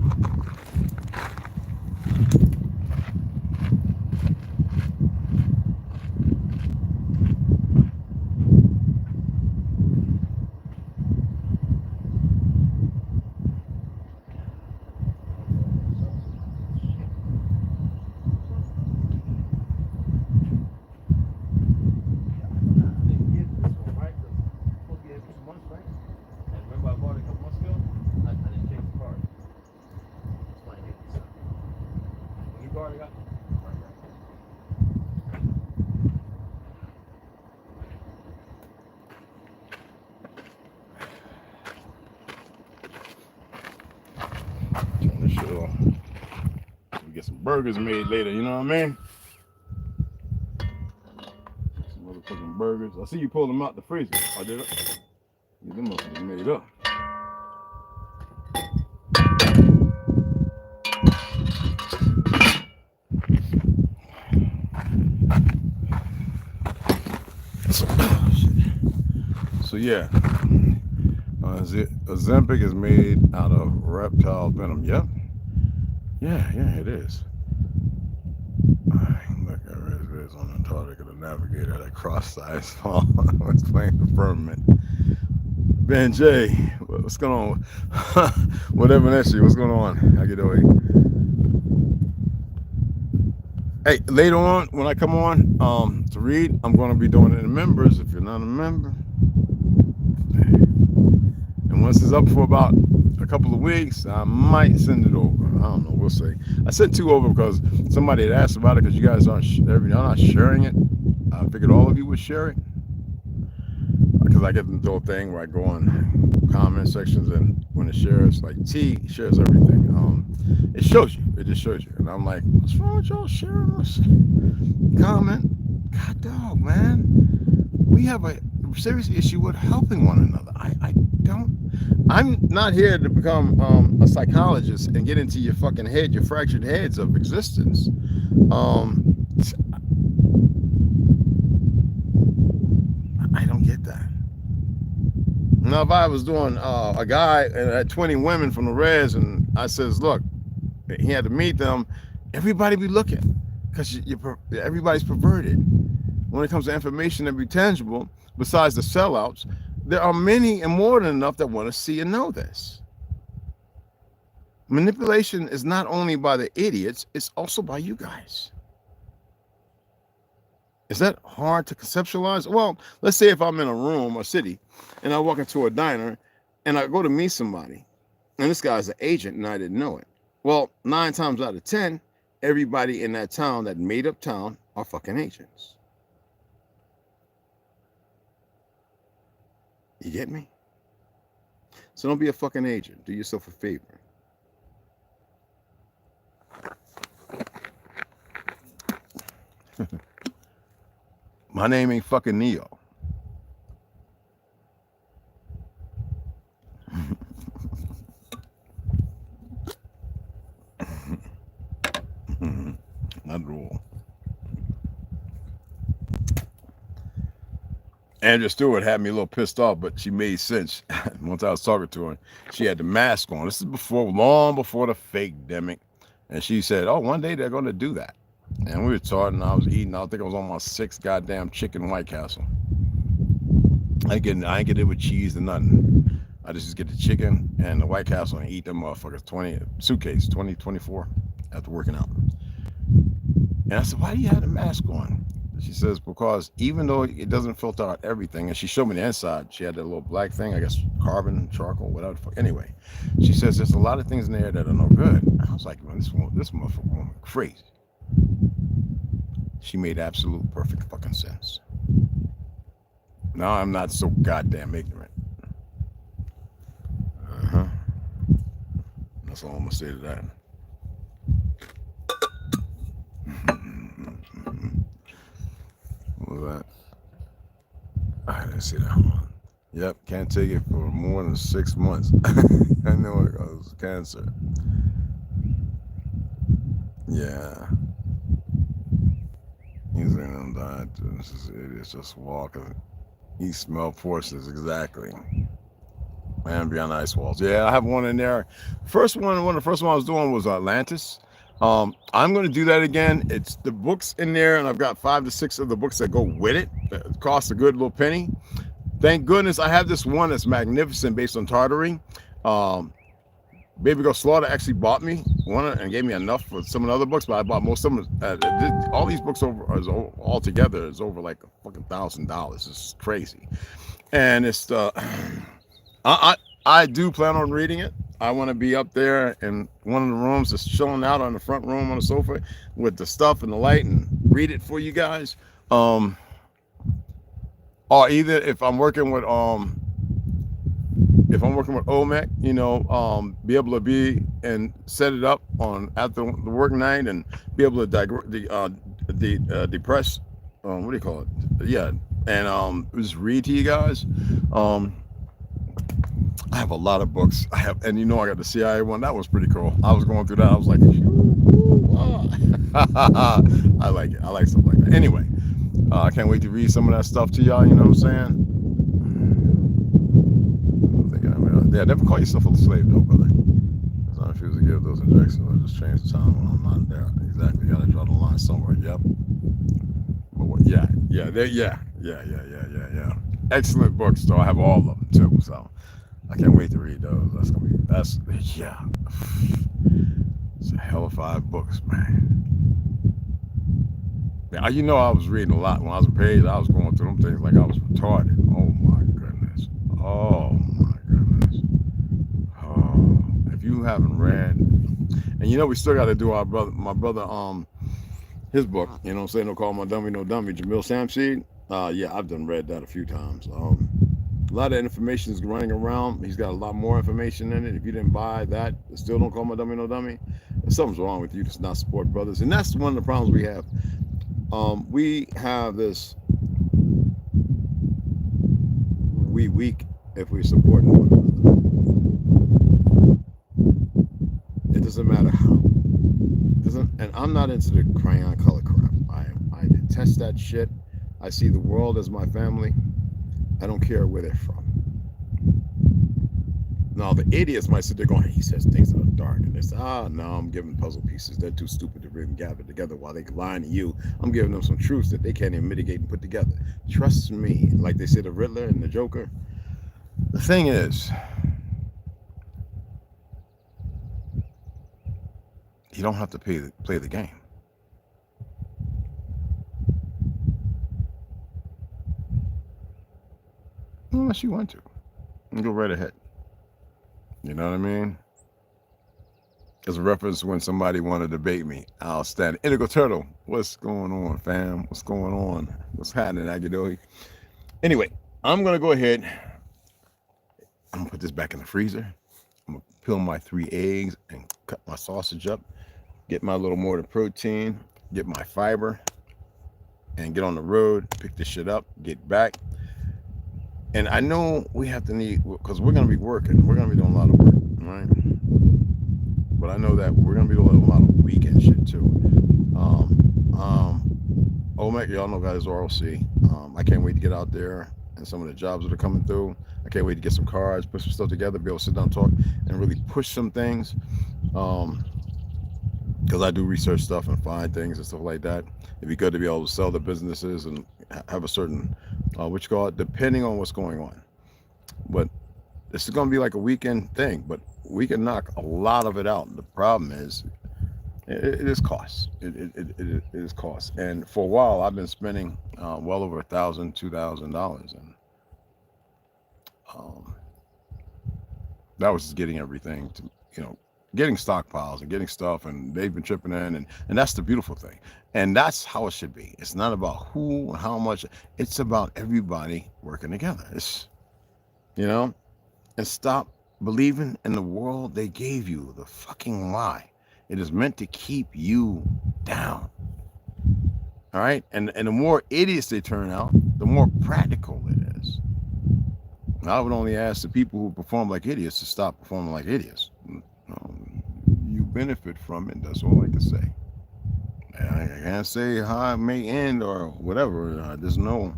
Burgers made later, you know what I mean? Some motherfucking burgers. I see you pull them out the freezer. I did it. Yeah, them must be made up. So yeah, Ozempic is made out of reptile venom. Yep. Yeah, it is. Look, I read this on Antarctica, the navigator that cross-size fall. Let's playing the firmament. Ben J, what's going on? Whatever that shit, what's going on? How you doing? Hey, later on, when I come on to read, I'm going to be doing it in members. If you're not a member, and once it's up for about a couple of weeks, I might send it over. I don't know, we'll see. I sent 2 over because somebody had asked about it, because you guys aren't not sharing it. I figured all of you would share it, because I get the whole thing where I go on comment sections, and when it shares, like T shares everything. It shows you. It just shows you, and I'm like, what's wrong with y'all sharing this comment? God dog, man, we have a serious issue with helping one another. I'm not here to become a psychologist and get into your fucking head, your fractured heads of existence. I don't get that. Now, if I was doing a guy and had 20 women from the res, and I says, look, he had to meet them, everybody be looking, because everybody's perverted. When it comes to information that be tangible, besides the sellouts, there are many and more than enough that want to see and know this. Manipulation is not only by the idiots, it's also by you guys. Is that hard to conceptualize? Well, let's say if I'm in a room or city and I walk into a diner and I go to meet somebody, and this guy's an agent and I didn't know it. Well, 9 times out of 10, everybody in that town, that made up town, are fucking agents. You get me? So don't be a fucking agent. Do yourself a favor. My name ain't fucking Neo. Not at all. Andrea Stewart had me a little pissed off, but she made sense. Once I was talking to her, she had the mask on. This is long before the fake demic. And she said, oh, one day they're going to do that. And we were talking, I was eating, I think I was on my 6th goddamn chicken White Castle. I ain't get it with cheese or nothing. I just get the chicken and the White Castle and eat them motherfuckers 2024 after working out. And I said, why do you have the mask on? She says, because even though it doesn't filter out everything, and she showed me the inside, she had that little black thing, I guess carbon, charcoal, whatever the fuck. Anyway, she says there's a lot of things in there that are no good. I was like, man, this motherfucker woman crazy. She made absolute perfect fucking sense. Now I'm not so goddamn ignorant. That's all I'm gonna say to that. What was that? I didn't see that one. Yep, can't take it for more than 6 months. I know it was cancer. Yeah. He's in them died. It's just walking. He smelled portions exactly. Man, beyond ice walls. Yeah, I have one in there. One of the first one I was doing was Atlantis. I'm going to do that again. It's the books in there, and I've got 5 to 6 of the books that go with it. It costs a good little penny. Thank goodness I have this one that's magnificent based on Tartary. Baby Girl Slaughter actually bought me one and gave me enough for some of the other books, but I bought most of them. All these books all together is over like fucking $1,000. It's crazy, and it's I do plan on reading it. I want to be up there in one of the rooms, just chilling out on the front room on the sofa with the stuff and the light and read it for you guys. Or either if I'm working with OMEC, you know, be able to be and set it up on after the work night and be able to depress. What do you call it? Yeah, and just read to you guys. I have a lot of books. And you know, I got the CIA one. That was pretty cool. I was going through that. I was like, I like it. I like stuff like that. Anyway, I can't wait to read some of that stuff to y'all. You know what I'm saying? Yeah, never call yourself a slave, though, brother. As long as you refuse to give those injections, or just change the time when I'm not there. Exactly. You gotta draw the line somewhere. Yep. But what, yeah. Excellent books, though. I have all of them too. So I can't wait to read those. Yeah. It's a hell of 5 books, man. Yeah, you know, I was reading a lot when I was a page. I was going through them things like I was retarded. Oh my goodness. Oh my goodness. Oh, if you haven't read, and you know, we still got to do my brother, his book. You know what I'm saying? Don't call my dummy no dummy. Jamil Samseed. Yeah, I've read that a few times. A lot of information is running around. He's got a lot more information in it. If you didn't buy that, still don't call my dummy no dummy. Something's wrong with you. Just not support brothers, and that's one of the problems we have. We have this. We weak if we're supporting one another. It doesn't matter how. And I'm not into the crayon color crap. I detest that shit. I see the world as my family. I don't care where they're from. Now, the idiots might sit there going, he says things that are dark. And they say, no, I'm giving puzzle pieces. They're too stupid to really gather together while they're lying to you. I'm giving them some truths that they can't even mitigate and put together. Trust me. Like they say, the Riddler and the Joker. The thing is, you don't have to play the game. Unless you want to. You go right ahead. You know what I mean? as a reference when somebody wanted to debate me. Outstanding. Indigo Turtle, what's going on, fam? What's going on? What's happening, Agadoi? Anyway, I'm going to go ahead. I'm going to put this back in the freezer. I'm going to peel my 3 eggs and cut my sausage up, get my little more of the protein, get my fiber, and get on the road, pick this shit up, get back. And I know we have to need, because we're going to be working. We're going to be doing a lot of work, right? But I know that we're going to be doing a lot of weekend shit, too. Omek, y'all know guys, RLC. I can't wait to get out there and some of the jobs that are coming through. I can't wait to get some cards, put some stuff together, be able to sit down and talk and really push some things. Because I do research stuff and find things and stuff like that. It'd be good to be able to sell the businesses and have a certain, what you call it, depending on what's going on. But this is going to be like a weekend thing, but we can knock a lot of it out. The problem is, it is cost. It is cost. And for a while, I've been spending well over $1,000, $2,000, and that was just getting everything to, getting stockpiles and getting stuff, and they've been chipping in, and that's the beautiful thing. And that's how it should be. It's not about who and how much. It's about everybody working together. It's, and stop believing in the world they gave you, the fucking lie. It is meant to keep you down. All right? And the more idiots they turn out, the more practical it is. I would only ask the people who perform like idiots to stop performing like idiots. You benefit from it. That's all I can say. I can't say how it may end or whatever. I just know.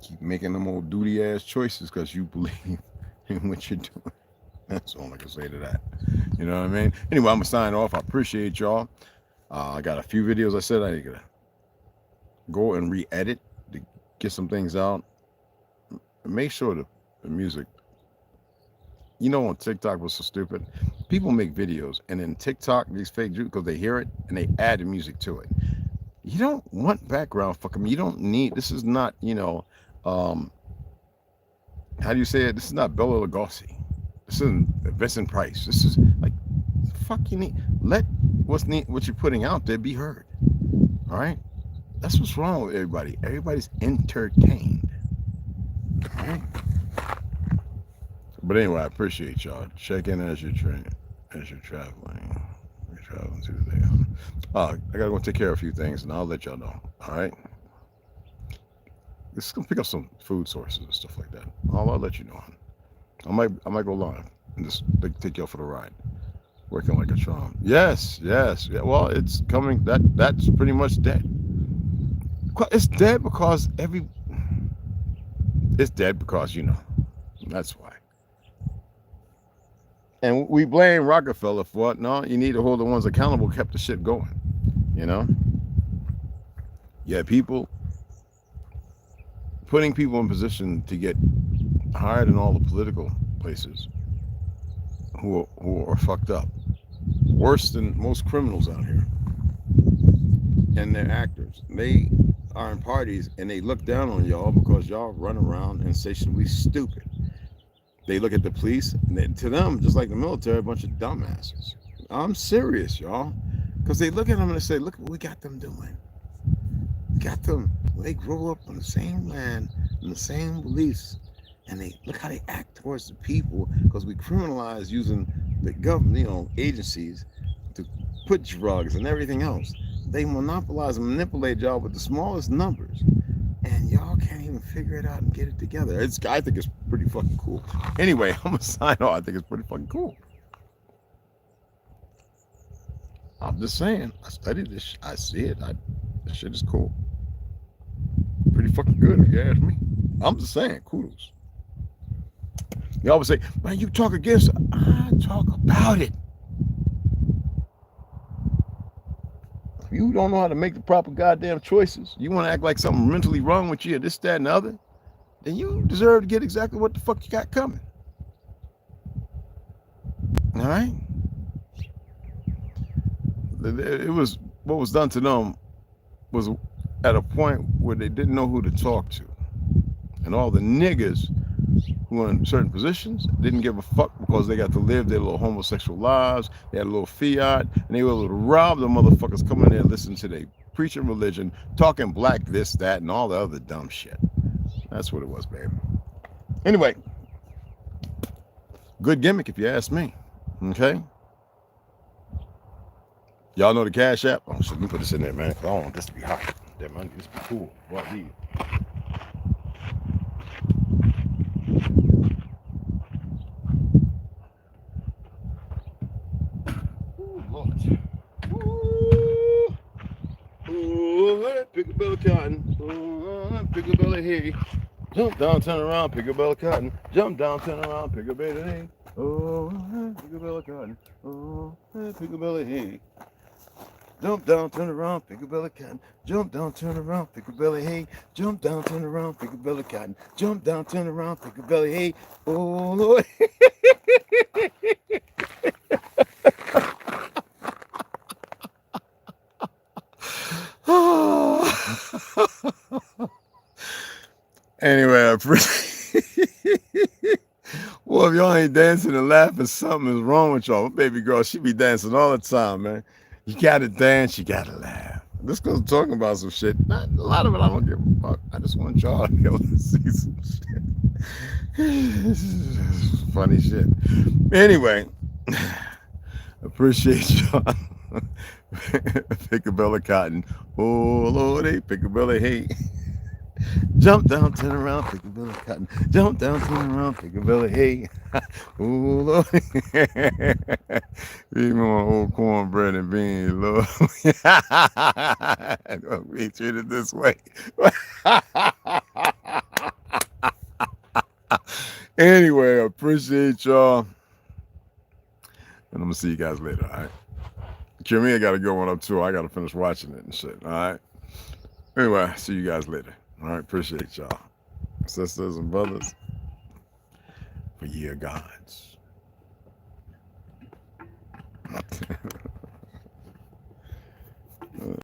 Keep making them old duty ass choices because you believe in what you're doing. That's all I can say to that. You know what I mean? Anyway, I'm going to sign off. I appreciate y'all. I got a few videos I said I gotta go and re-edit to get some things out. Make sure the music, on TikTok was so stupid. People make videos and then TikTok, these fake Jews, because they hear it and they add the music to it. You don't want background fucking. You don't need, this is not, how do you say it? This is not Bela Lugosi. This isn't Vincent Price. This is like, fuck you need. Let what you're putting out there be heard. All right? That's what's wrong with everybody. Everybody's entertained. All right? But anyway, I appreciate y'all. Check in as you're traveling. You're traveling through the day. I gotta go take care of a few things, and I'll let y'all know. All right? Just gonna pick up some food sources and stuff like that. I'll let you know. I might go live and just take y'all for the ride. Working like a charm. Yes. Yeah, well, it's coming. That's pretty much dead. It's dead because it's dead because that's why. And we blame Rockefeller for it. No, you need to hold the ones accountable, kept the shit going. Yeah, people putting people in position to get hired in all the political places who are fucked up, worse than most criminals out here. And they're actors. They are in parties and they look down on y'all because y'all run around insatiably stupid. They look at the police and to them, just like the military, a bunch of dumbasses. I'm serious, y'all, because they look at them and they say, "Look what we got them doing. We got them. They grow up on the same land and the same beliefs." And they look how they act towards the people because we criminalize using the government, agencies to put drugs and everything else. They monopolize and manipulate y'all with the smallest numbers, and y'all can't even figure it out and get it together. I think it's pretty fucking cool. Anyway, I'm gonna sign off. I think it's pretty fucking cool. I'm just saying. I studied this. I see it. This shit is cool. Pretty fucking good, if you ask me. I'm just saying, kudos. You always say, "Man, you talk against it." I talk about it. If you don't know how to make the proper goddamn choices, you want to act like something mentally wrong with you, or this, that, and the other, then you deserve to get exactly what the fuck you got coming. All right? It was, what was done to them was at a point where they didn't know who to talk to. And all the niggas who were in certain positions didn't give a fuck because they got to live their little homosexual lives. They had a little fiat, and they were able to rob the motherfuckers coming in there and listen to their preaching religion, talking black this, that, and all the other dumb shit. That's what it was, baby. Anyway, good gimmick if you ask me. Okay? Y'all know the Cash App? Oh, shit, let me put this in there, man. I don't want this to be hot. Damn, I need this to be cool. What I need. Ooh, Lord. Ooh, pick a bill of cotton. Ooh, pick a bill of hay. Jump down, turn around, pick a bill of cotton. Jump down, turn around, pick a bill of hay. Oh, pick a bill of cotton. Oh, pick a bill of hay. Jump down, turn around, pick a bill of cotton. Jump down, turn around, pick a bill of hay. Jump down, turn around, pick a bill of cotton. Jump down, turn around, pick a bill of hay. Oh, Lord. Anyway, I appreciate. Well, if y'all ain't dancing and laughing, something is wrong with y'all. My baby girl, she be dancing all the time, man. You gotta dance, you gotta laugh. This goes talking about some shit. Not a lot of it I don't give a fuck. I just want y'all to be able to see some shit. Funny shit. Anyway, appreciate y'all. Pick a bill of cotton. Oh, Lordy, pick a bill of hay. Jump down, turn around, pick a bill of cotton. Jump down, turn around, pick a bill of hay. Oh, Lord. Even my old cornbread and beans, Lord. Don't be treated this way. Anyway, I appreciate y'all. And I'm going to see you guys later, all right? Kimmy, got to go one up too. I got to finish watching it and shit, all right? Anyway, see you guys later. All right, appreciate y'all. Sisters and brothers, for ye are gods.